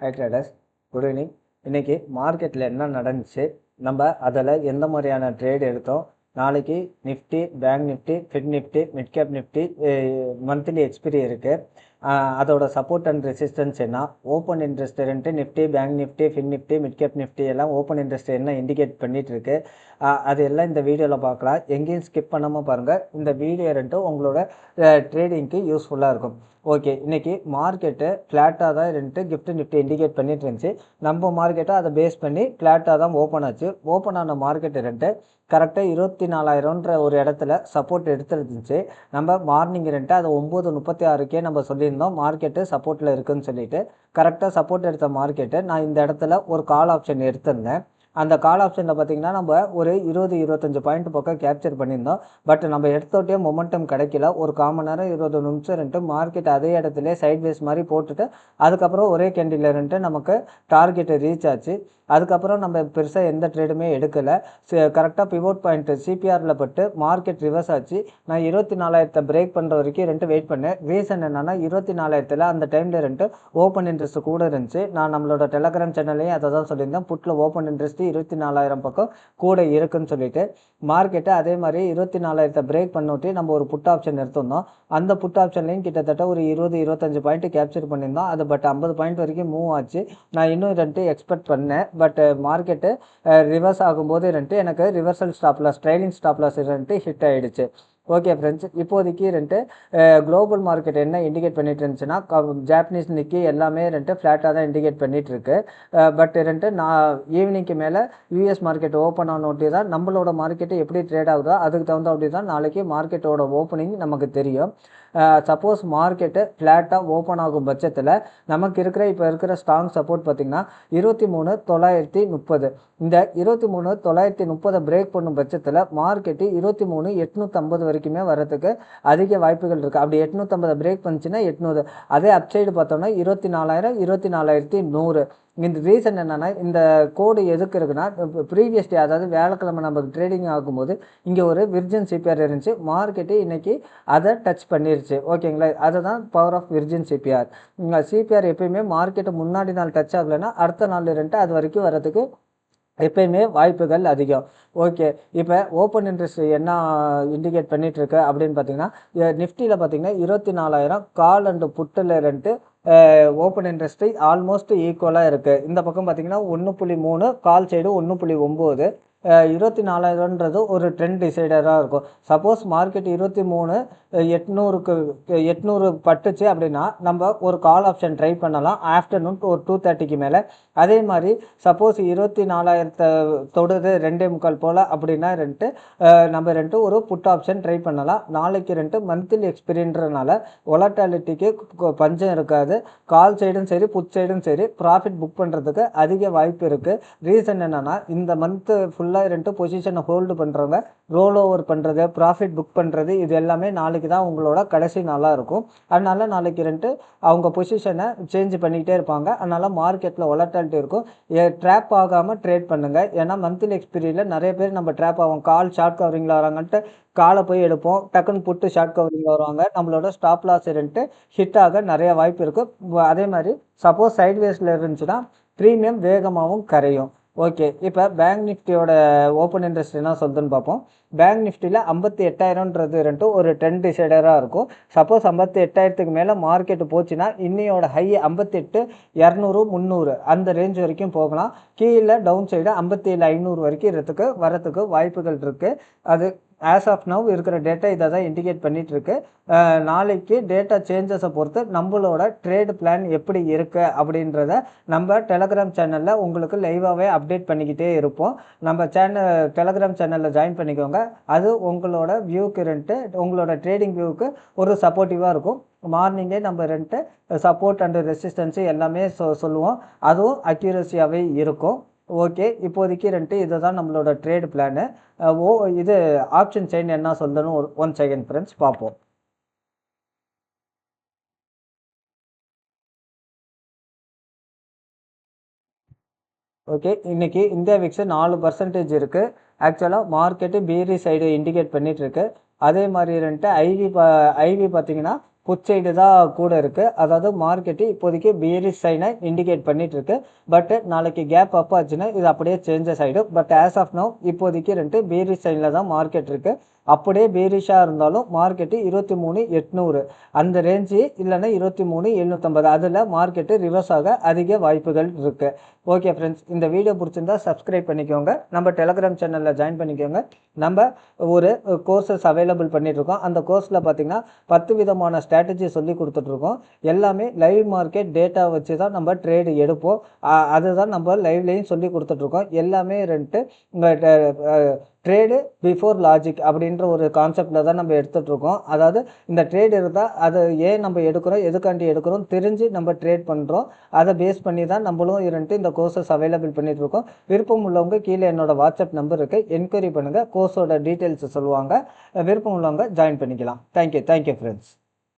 High traders, good evening. இன்றைக்கி மார்க்கெட்டில் என்ன நடந்துச்சு, நம்ம அதில் எந்த மாதிரியான ட்ரேட் எடுத்தோம், நாளைக்கு Nifty, bank Nifty, fit Nifty, mid cap Nifty monthly expiry இருக்குது. அதோட சப்போர்ட் அண்ட் ரெசிஸ்டன்ஸ் என்ன, open interest Nifty, bank Nifty, fit Nifty, mid cap Nifty எல்லாம் ஓப்பன் இன்ட்ரெஸ்ட் என்ன இண்டிகேட் பண்ணிட்டு இருக்கு, அது எல்லாம் இந்த வீடியோவில் பார்க்கலாம். எங்கேயும் ஸ்கிப் பண்ணாமல் பாருங்கள். இந்த வீடியோ உங்களோட ட்ரேடிங்க்கு யூஸ்ஃபுல்லாக இருக்கும். ஓகே, இன்றைக்கி மார்க்கெட்டு ஃப்ளாட்டாக தான் கிஃப்ட் நிஃப்டி இண்டிகேட் பண்ணிட்டு இருந்துச்சு. நம்ம மார்க்கெட்டை அதை பேஸ் பண்ணி ஃப்ளாட்டாக தான் ஓப்பன் ஆச்சு. ஓப்பன் ஆன மார்க்கெட்டு கரெக்டாக 24,000ன்ற ஒரு இடத்துல சப்போர்ட் எடுத்துருந்துச்சு. நம்ம மார்னிங் அதை 9:36க்கே நம்ம சொல்லியிருந்தோம் மார்க்கெட்டு சப்போர்ட்டில் இருக்குதுன்னு சொல்லிட்டு. கரெக்டாக சப்போர்ட் எடுத்த மார்க்கெட்டு நான் இந்த இடத்துல ஒரு கால் ஆப்ஷன் எடுத்திருந்தேன். அந்த கால் ஆப்ஷனில் பார்த்திங்கன்னா நம்ம ஒரு 20-25 பாயிண்ட் பக்கம் கேப்சர் பண்ணியிருந்தோம். பட் நம்ம எடுத்தோட்டே மொமெண்டம் கிடைக்கல. ஒரு 1/4 மணி நேரம் 20 நிமிஷம் மார்க்கெட் அதே இடத்துல சைட்வேஸ் மாதிரி போட்டுட்டு அதுக்கப்புறம் ஒரே கேண்டில் நமக்கு டார்கெட்டை ரீச் ஆச்சு. அதுக்கப்புறம் நம்ம பெருசாக எந்த ட்ரேடுமே எடுக்கலை. கரெக்டாக பிவோட் பாயிண்ட் சிபிஆரில் பட்டு மார்க்கெட் ரிவர்ஸ் ஆச்சு. நான் 24,000 பிரேக் பண்ணுற வரைக்கும் வெயிட் பண்ணேன். ரீசன் என்னென்னா 24,000 அந்த டைமில் ஓப்பன் இன்ட்ரெஸ்ட் கூட இருந்துச்சு. நான் நம்மளோட டெலகிராம் சேனல்லையும் அதை தான் சொல்லியிருந்தேன். புட்டில் ஓப்பன் இன்ட்ரெஸ்ட் 24,000 பக்கம் கூட இருக்குன்னு சொல்லிட்டு. மார்க்கெட்டை அதே மாதிரி 24,000 பிரேக் பண்ணிட்டு நம்ம ஒரு புட் ஆப்ஷன் எடுத்திருந்தோம். அந்த புட் ஆப்ஷன்லையும் கிட்டத்தட்ட ஒரு 20-25 பாயிண்ட் கேப்சர் பண்ணியிருந்தோம். அது பட் 50 பாயிண்ட் வரைக்கும் மூவ் ஆச்சு. நான் இன்னும் எக்ஸ்பெக்ட் பண்ணேன். பட் மார்க்கெட்டு ரிவர்ஸ் ஆகும்போது எனக்கு reversal stop loss, trailing stop loss hit ஆகிடுச்சு. ஓகே ஃப்ரெண்ட்ஸ், இப்போதைக்கு குளோபல் மார்க்கெட் என்ன இண்டிகேட் பண்ணிட்டு இருந்துச்சுன்னா ஜாப்பனீஸ் நிக்கி எல்லாமே ஃப்ளாட்டாக தான் இண்டிகேட் பண்ணிட்டு இருக்கு. பட் நான் ஈவினிங்க்கு மேலே யூஎஸ் மார்க்கெட் ஓப்பன் ஆனோட்டி தான் நம்மளோட மார்க்கெட்டு எப்படி ட்ரேட் ஆகுதோ அதுக்கு தகுந்த அப்படி தான் நாளைக்கு மார்க்கெட்டோட ஓப்பனிங் நமக்கு தெரியும். சப்போஸ் மார்க்கெட்டு ஃப்ளாட்டாக ஓப்பன் ஆகும் பட்சத்தில் நமக்கு இப்போ இருக்கிற ஸ்ட்ராங் சப்போர்ட் பார்த்திங்கன்னா 23,930. இந்த 23,930 பிரேக் பண்ணும் பட்சத்தில் மார்க்கெட்டு 23,850 வரைக்குமே வரதுக்கு அதிக வாய்ப்புகள் இருக்குது. அப்படி 850 பிரேக் பண்ணிச்சுன்னா 800. அதே அப்சைடு பார்த்தோம்னா 24,000, 24,100. இந்த ரீசன் என்னென்னா இந்த கோடு எதுக்கு இருக்குன்னா ப்ரீவியஸ் டே, அதாவது வேலைக்கிழமை நமக்கு ட்ரேடிங் ஆகும்போது இங்கே ஒரு விர்ஜின் சிபிஆர் இருந்துச்சு. மார்க்கெட்டு இன்றைக்கி அதை டச் பண்ணிருச்சு. ஓகேங்களா, அதுதான் power of virgin CBR. CBR எப்பயுமே மார்க்கெட்டு முன்னாடி நாள் டச் ஆகலைன்னா அடுத்த நாள் அது வரைக்கும் வரதுக்கு எப்பயுமே வாய்ப்புகள் அதிகம். ஓகே, இப்போ ஓப்பன் இன்ட்ரெஸ்ட் என்ன இண்டிகேட் பண்ணிகிட்ருக்கு அப்படின்னு பார்த்தீங்கன்னா நிஃப்டியில் பார்த்தீங்கன்னா 24,000 கால் அண்டு புட்டில் ஓப்பன் இன்ட்ரெஸ்ட்டு ஆல்மோஸ்ட் ஈக்குவலாக இருக்குது. இந்த பக்கம் பார்த்தீங்கன்னா 1.3, கால் சைடு 1.9. 24,000ன்றது ஒரு ட்ரெண்ட் டிசைடராக இருக்கும். சப்போஸ் மார்க்கெட் 23,800 பட்டுச்சு அப்படின்னா நம்ம ஒரு கால் ஆப்ஷன் ட்ரை பண்ணலாம் ஆஃப்டர்நூன் ஒரு 2:30க்கு மேலே. அதே மாதிரி சப்போஸ் 24,000 தொடுது 2.25 போல் அப்படின்னா நம்ம ஒரு புட் ஆப்ஷன் ட்ரை பண்ணலாம். நாளைக்கு மந்த்லி எக்ஸ்பீரியன்றனால வொலட்டாலிட்டிக்கு பஞ்சம் இருக்காது. கால் சைடும் சரி புட் சைடும் சரி ப்ராஃபிட் புக் பண்ணுறதுக்கு அதிக வாய்ப்பு இருக்குது. ரீசன் என்னென்னா இந்த மந்த்து ஃபுல்லாக பொசிஷனை ஹோல்டு பண்ணுறவங்க ரோல் ஓவர் பண்ணுறது, ப்ராஃபிட் புக் பண்ணுறது, இது எல்லாமே நாளைக்கு தான் உங்களோட கடைசி நாளாக இருக்கும். அதனால் நாளைக்கு அவங்க பொசிஷனை சேஞ்ச் பண்ணிக்கிட்டே இருப்பாங்க. அதனால் மார்க்கெட்டில் வொலட்டாலிட்டி இருக்கும். ட்ராப் ஆகாமல் ட்ரேட் பண்ணுங்கள். ஏன்னா மந்த்லி எக்ஸ்பீரியனில் நிறைய பேர் நம்ம ட்ராப் ஆகும். கால் ஷார்ட் கவரிங்கில் வராங்கன்ட்டு காலை போய் எடுப்போம், டக்குன்னு புட்டு ஷார்ட் கவரிங்கில் வருவாங்க. நம்மளோட ஸ்டாப் லாஸ் ஹிட் ஆக நிறைய வாய்ப்பு இருக்குது. அதே மாதிரி சப்போஸ் சைட்வேஸில் இருந்துச்சுன்னா ப்ரீமியம் வேகமாகவும் கரையும். ஓகே, இப்போ பேங்க் நிஃப்டியோட ஓப்பன் இன்ட்ரெஸ்ட் என்ன சொல்லுதுன்னு பார்ப்போம். பேங்க் நிஃப்டியில் 58,000ன்றது ஒரு ட்ரெண்ட் டிசைடராக இருக்கும். சப்போஸ் 58,000க்கு மேலே மார்க்கெட்டு போச்சுன்னா இன்னையோட ஹை 58,200, 300 அந்த ரேஞ்ச் வரைக்கும் போகலாம். கீழே டவுன் சைடு 57,500 வரைக்கும் வரத்துக்கு வாய்ப்புகள் இருக்குது. அது ஆஸ் ஆஃப் நவ் இருக்கிற டேட்டா இதை தான் இண்டிகேட் பண்ணிகிட்ருக்கு. நாளைக்கு டேட்டா சேஞ்சஸை பொறுத்து நம்மளோட ட்ரேடு பிளான் எப்படி இருக்குது அப்படின்றத நம்ம டெலகிராம் சேனலில் உங்களுக்கு லைவாகவே அப்டேட் பண்ணிக்கிட்டே இருப்போம். நம்ம டெலகிராம் சேனலில் ஜாயின் பண்ணிக்கோங்க. அது உங்களோட வியூக்கு உங்களோட ட்ரேடிங் வியூவுக்கு ஒரு சப்போர்ட்டிவாக இருக்கும். மார்னிங்கே நம்ம சப்போர்ட் அண்ட் ரெசிஸ்டன்ஸு எல்லாமே சொல்லுவோம். அதுவும் அக்யூரஸியாகவே இருக்கும். ஓகே, இப்போதைக்கு இதை தான் நம்மளோட ட்ரேடு பிளானு. இது ஆப்ஷன் செயின் என்ன சொல்லுன்னு ஒன் செகண்ட் ஃப்ரெண்ட்ஸ் பார்ப்போம். ஓகே, இன்னைக்கு இந்தியா விக்ஸ் 4% இருக்குது. ஆக்சுவலாக மார்க்கெட்டு பீரி சைடு இண்டிகேட் பண்ணிகிட்ருக்கு. அதே மாதிரி ஐவி பார்த்தீங்கன்னா புட் சைடு தான் கூட இருக்குது. அதாவது மார்க்கெட்டு இப்போதைக்கு பியரிஷ் சைனை இண்டிகேட் பண்ணிட்டு இருக்கு. பட் நாளைக்கு கேப் அப் ஆச்சுன்னா இது அப்படியே சேஞ்சஸ் ஆகிடும். பட் ஆஸ் ஆஃப் நவ் இப்போதைக்கு 2 பியரிஷ் சைனில் தான் மார்க்கெட் இருக்குது. அப்படியே பேரிஷாக இருந்தாலும் மார்க்கெட்டு 23,800 அந்த ரேஞ்சு இல்லைன்னா 23,750 அதில் மார்க்கெட்டு ரிவர்ஸ் ஆக அதிக வாய்ப்புகள் இருக்குது. ஓகே ஃப்ரெண்ட்ஸ், இந்த வீடியோ பிடிச்சிருந்தா சப்ஸ்கிரைப் பண்ணிக்கோங்க. நம்ம டெலகிராம் சேனலில் ஜாயின் பண்ணிக்கோங்க. நம்ம ஒரு கோர்சஸ் அவைலபிள் பண்ணிகிட்ருக்கோம். அந்த கோர்ஸில் பார்த்திங்கன்னா 10 விதமான ஸ்ட்ராட்டஜி சொல்லி கொடுத்துட்ருக்கோம். எல்லாமே லைவ் மார்க்கெட் டேட்டா வச்சு தான் நம்ம ட்ரேடு எடுப்போம். அதுதான் நம்ம லைவ்லேயும் சொல்லி கொடுத்துட்ருக்கோம். எல்லாமே ட்ரேடு பிஃபோர் லாஜிக் அப்படின்ற ஒரு கான்செப்டில் தான் நம்ம எடுத்துகிட்ருக்கோம். அதாவது இந்த ட்ரேட் இருந்தால் அதை ஏன் நம்ம எடுக்கிறோம், எதுக்காண்டி எடுக்கிறோம் தெரிஞ்சு நம்ம ட்ரேட் பண்ணுறோம். அதை பேஸ் பண்ணி தான் நம்மளும் இந்த கோர்சஸ் அவைலபிள் பண்ணிகிட்ருக்கோம். விருப்பம் உள்ளவங்க கீழே என்னோடய வாட்ஸ்அப் நம்பர் இருக்குது, என்கொயரி பண்ணுங்கள். கோர்ஸோட டீட்டெயில்ஸ் சொல்லுவாங்க. விருப்பம் உள்ளவங்க ஜாயின் பண்ணிக்கலாம். Thank you friends.